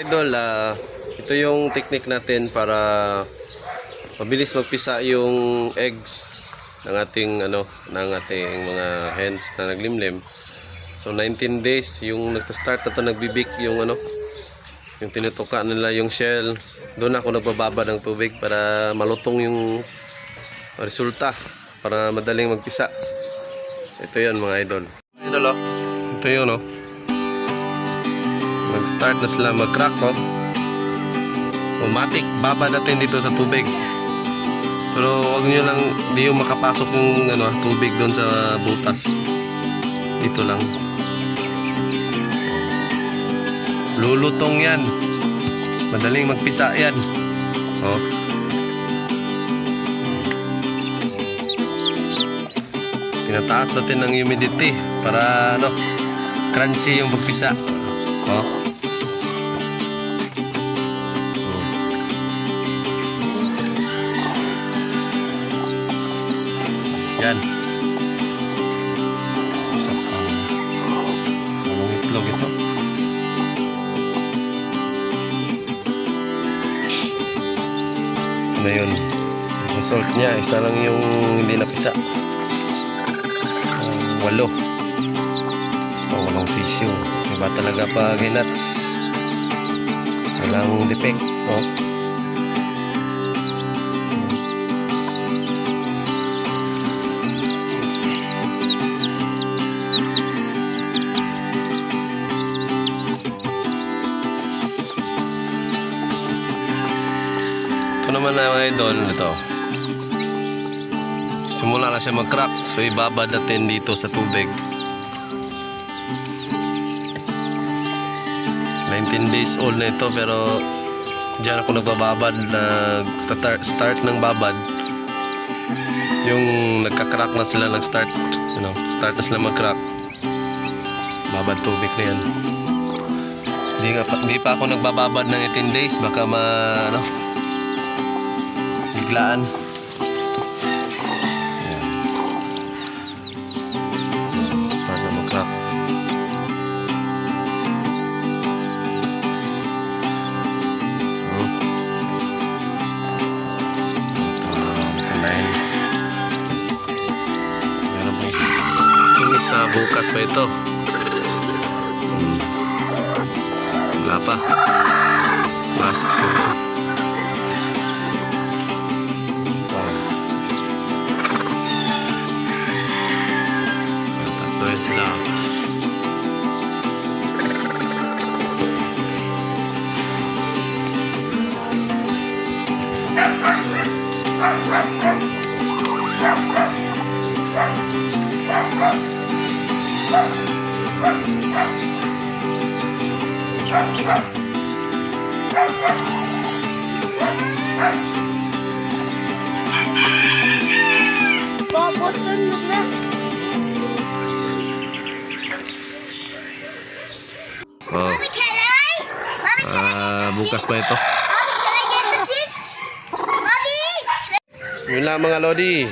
Idol, ito yung technique natin para mabilis magpisa yung eggs ng ating mga hens na naglimlim. So 19 days yung nagsta-start na to nagbibik yung yung tinutuka nila yung shell. Doon ako nagbababa ng tubig para malutong yung resulta para madaling magpisa. So ito yun mga idol. Idol, ito yun Mag-start na sila mag-crack automatic, baba natin dito sa tubig. Pero wag nyo lang, di yung makapasok yung tubig doon sa butas. Dito lang. Lulutong yan. Madaling magpisa yan. Tinataas natin ng humidity para crunchy yung pagpisa. Yan. Isa pang itlog ito. Ito na yun. Result niya, isa lang yung hindi napisa. 8. Walang sisyo. Iba talaga pag hinats. Walang defect. Ito naman na mga idol, ito simula na siya mag-crack, so ibabad natin dito sa tubig. 19 days old na ito, pero dyan ako nagbababad, start ng babad yung nagka-crack na sila, start na sila mag-crack, babad tubig na yan. Hindi pa ako nagbababad ng 18 days, baka biglaan. Ayan. Start na mag-crack. Meron isa, bukas pa ito. Wala pa. Masik siya. Sila. Bukas pa ito. Yun lang mga lodi.